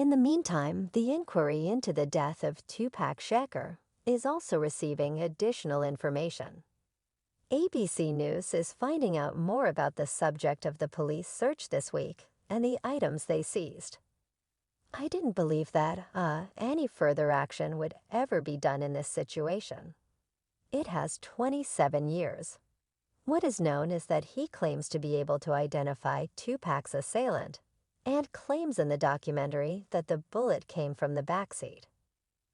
In the meantime, the inquiry into the death of Tupac Shakur is also receiving additional information. ABC News is finding out more about the subject of the police search this week and the items they seized. I didn't believe that any further action would ever be done in this situation. It has 27 years. What is known is that he claims to be able to identify Tupac's assailant and claims in the documentary that the bullet came from the backseat.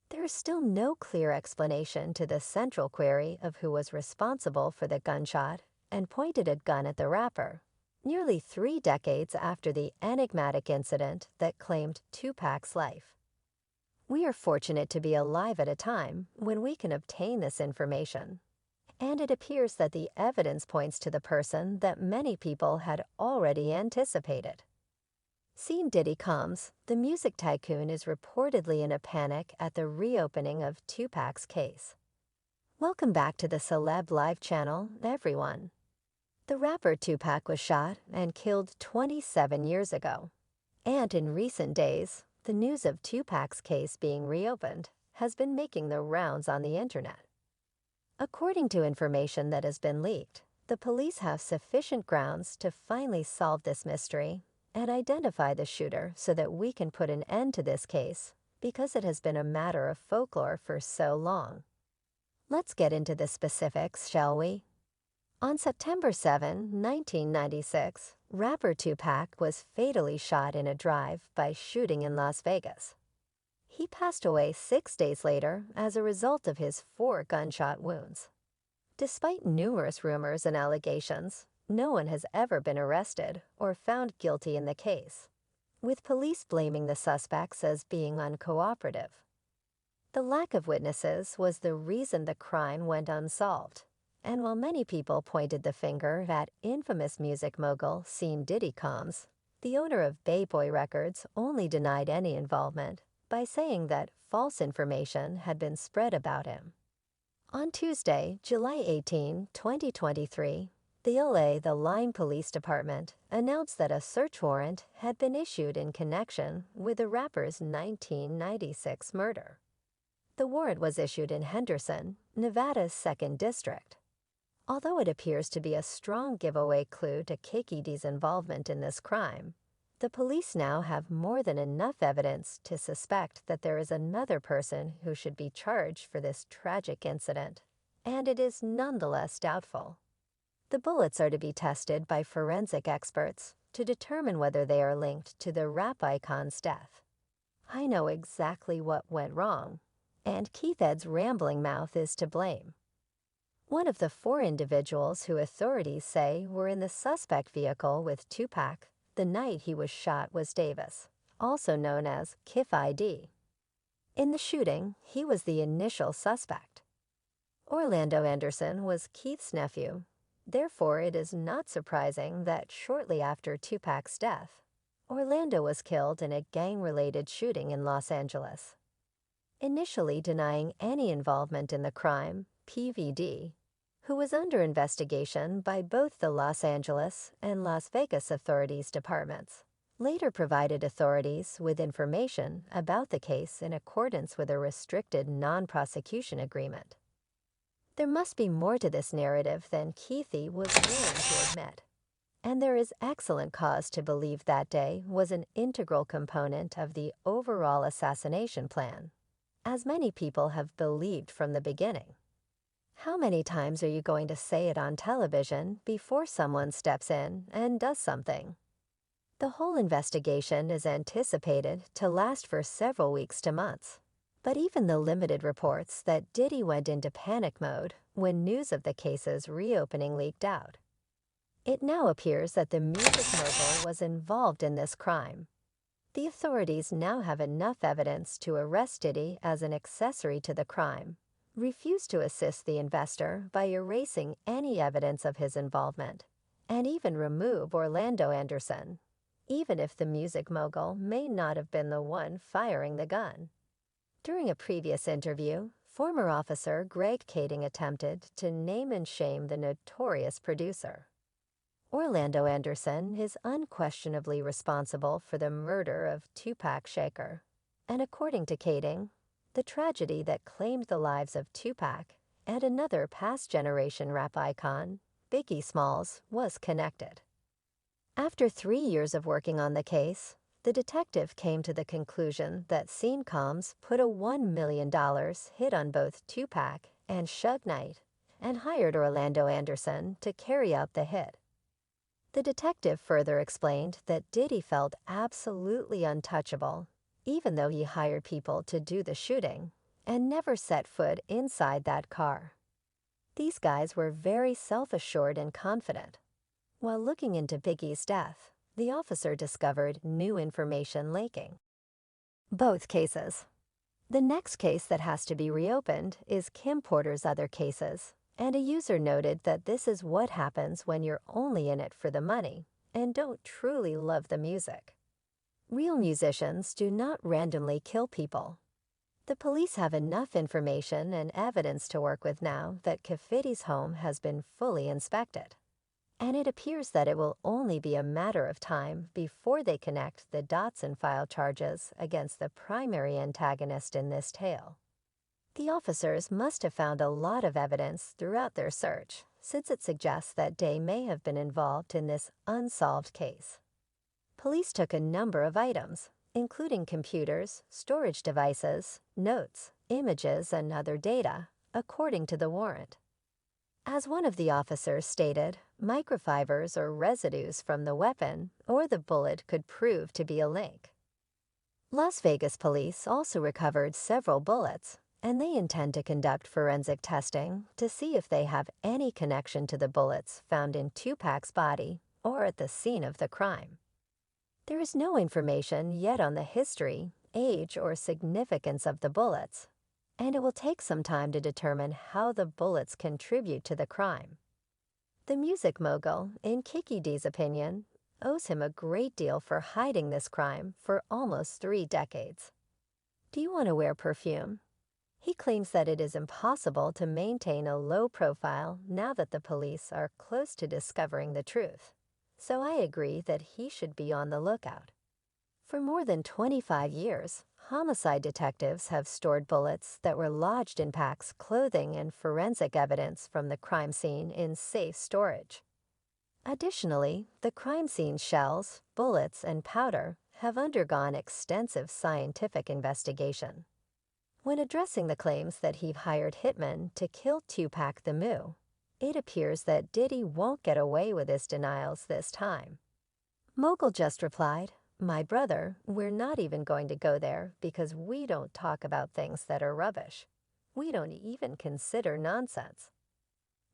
There is still no clear explanation to the central query of who was responsible for the gunshot and pointed a gun at the rapper, nearly 3 decades after the enigmatic incident that claimed Tupac's life. We are fortunate to be alive at a time when we can obtain this information, and it appears that the evidence points to the person that many people had already anticipated. Seeing Diddy comes, the music tycoon is reportedly in a panic at the reopening of Tupac's case. Welcome back to the Celeb Live channel, everyone. The rapper Tupac was shot and killed 27 years ago, and in recent days, the news of Tupac's case being reopened has been making the rounds on the internet. According to information that has been leaked, the police have sufficient grounds to finally solve this mystery and identify the shooter so that we can put an end to this case because it has been a matter of folklore for so long. Let's get into the specifics, shall we? On September 7, 1996, rapper Tupac was fatally shot in a drive-by shooting in Las Vegas. He passed away 6 days later as a result of his 4 gunshot wounds. Despite numerous rumors and allegations, no one has ever been arrested or found guilty in the case, with police blaming the suspects as being uncooperative. The lack of witnesses was the reason the crime went unsolved, and while many people pointed the finger at infamous music mogul Diddy, the owner of Bay Boy Records only denied any involvement by saying that false information had been spread about him. On Tuesday, July 18, 2023, the Line Police Department announced that a search warrant had been issued in connection with the rapper's 1996 murder. The warrant was issued in Henderson, Nevada's 2nd District. Although it appears to be a strong giveaway clue to KKD's involvement in this crime, the police now have more than enough evidence to suspect that there is another person who should be charged for this tragic incident, and it is nonetheless doubtful. The bullets are to be tested by forensic experts to determine whether they are linked to the rap icon's death. I know exactly what went wrong, and Keith Ed's rambling mouth is to blame. One of the 4 individuals who authorities say were in the suspect vehicle with Tupac the night he was shot was Davis, also known as Kif ID. In the shooting, he was the initial suspect. Orlando Anderson was Keith's nephew. Therefore, it is not surprising that shortly after Tupac's death, Orlando was killed in a gang-related shooting in Los Angeles. Initially denying any involvement in the crime, PVD, who was under investigation by both the Los Angeles and Las Vegas authorities departments, later provided authorities with information about the case in accordance with a restricted non-prosecution agreement. There must be more to this narrative than Keithy was willing to admit, and there is excellent cause to believe that day was an integral component of the overall assassination plan, as many people have believed from the beginning. How many times are you going to say it on television before someone steps in and does something? The whole investigation is anticipated to last for several weeks to months, but even the limited reports that Diddy went into panic mode when news of the case's reopening leaked out. It now appears that the music mogul was involved in this crime. The authorities now have enough evidence to arrest Diddy as an accessory to the crime, refuse to assist the investor by erasing any evidence of his involvement, and even remove Orlando Anderson, even if the music mogul may not have been the one firing the gun. During a previous interview, former officer Greg Kading attempted to name and shame the notorious producer. Orlando Anderson is unquestionably responsible for the murder of Tupac Shakur, and according to Kading, the tragedy that claimed the lives of Tupac and another past-generation rap icon, Biggie Smalls, was connected. After 3 years of working on the case, the detective came to the conclusion that Scene Comms put a $1 million hit on both Tupac and Suge Knight and hired Orlando Anderson to carry out the hit. The detective further explained that Diddy felt absolutely untouchable, even though he hired people to do the shooting, and never set foot inside that car. These guys were very self-assured and confident. While looking into Biggie's death, the officer discovered new information leaking. Both cases. The next case that has to be reopened is Kim Porter's other cases, and a user noted that this is what happens when you're only in it for the money and don't truly love the music. Real musicians do not randomly kill people. The police have enough information and evidence to work with now that Kafiddi's home has been fully inspected, and it appears that it will only be a matter of time before they connect the dots and file charges against the primary antagonist in this tale. The officers must have found a lot of evidence throughout their search, since it suggests that Day may have been involved in this unsolved case. Police took a number of items, including computers, storage devices, notes, images, and other data, according to the warrant. As one of the officers stated, microfibers or residues from the weapon or the bullet could prove to be a link. Las Vegas police also recovered several bullets, and they intend to conduct forensic testing to see if they have any connection to the bullets found in Tupac's body or at the scene of the crime. There is no information yet on the history, age, or significance of the bullets, and it will take some time to determine how the bullets contribute to the crime. The music mogul, in Kiki D's opinion, owes him a great deal for hiding this crime for almost 3 decades. Do you want to wear perfume? He claims that it is impossible to maintain a low profile now that the police are close to discovering the truth, so I agree that he should be on the lookout. For more than 25 years, homicide detectives have stored bullets that were lodged in Pac's clothing and forensic evidence from the crime scene in safe storage. Additionally, the crime scene shells, bullets, and powder have undergone extensive scientific investigation. When addressing the claims that he hired hitmen to kill Tupac the Moo, it appears that Diddy won't get away with his denials this time. Mogul just replied, "My brother, we're not even going to go there because we don't talk about things that are rubbish. We don't even consider nonsense."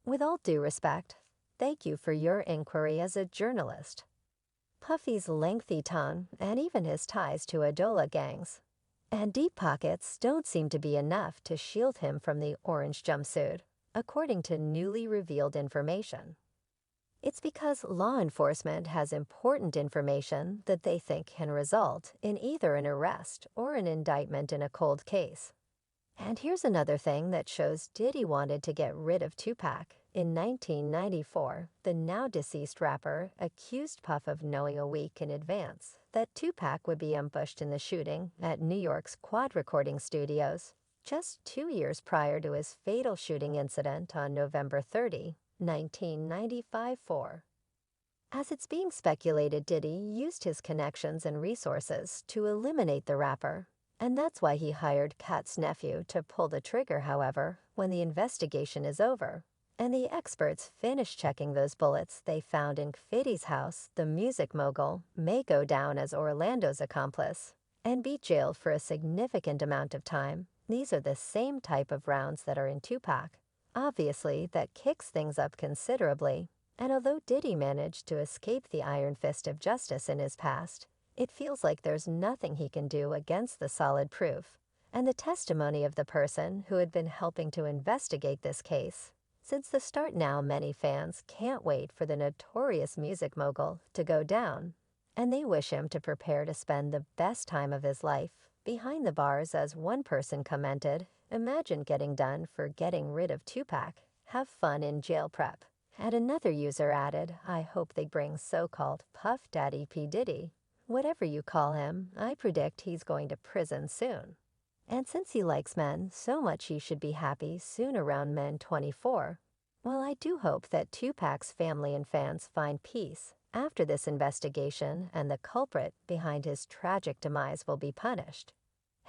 With all due respect, thank you for your inquiry as a journalist. Puffy's lengthy tongue and even his ties to Adola gangs and deep pockets don't seem to be enough to shield him from the orange jumpsuit, according to newly revealed information. It's because law enforcement has important information that they think can result in either an arrest or an indictment in a cold case. And here's another thing that shows Diddy wanted to get rid of Tupac. In 1994, the now-deceased rapper accused Puff of knowing a week in advance that Tupac would be ambushed in the shooting at New York's Quad Recording Studios, just 2 years prior to his fatal shooting incident on November 30, 1995. As it's being speculated, Diddy used his connections and resources to eliminate the rapper, and that's why he hired Cat's nephew to pull the trigger. However, when the investigation is over, and the experts finish checking those bullets they found in Kafiddi's house, the music mogul may go down as Orlando's accomplice and be jailed for a significant amount of time. These are the same type of rounds that are in Tupac. Obviously, that kicks things up considerably, and although Diddy managed to escape the iron fist of justice in his past, it feels like there's nothing he can do against the solid proof and the testimony of the person who had been helping to investigate this case. Since the start now, many fans can't wait for the notorious music mogul to go down, and they wish him to prepare to spend the best time of his life behind the bars. As one person commented, "Imagine getting done for getting rid of Tupac. Have fun in jail prep." And another user added, I hope they bring so-called Puff Daddy P. Diddy. Whatever you call him, I predict he's going to prison soon. And since he likes men so much he should be happy soon around men 24. Well, I do hope that Tupac's family and fans find peace after this investigation and the culprit behind his tragic demise will be punished.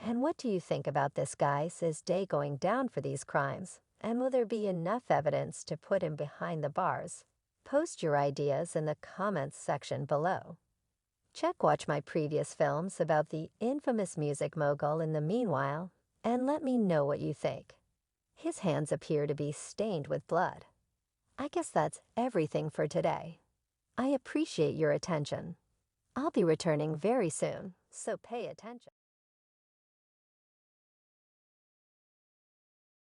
And what do you think about this guy's day going down for these crimes? And will there be enough evidence to put him behind the bars? Post your ideas in the comments section below. Watch my previous films about the infamous music mogul in the meanwhile, and let me know what you think. His hands appear to be stained with blood. I guess that's everything for today. I appreciate your attention. I'll be returning very soon, so pay attention.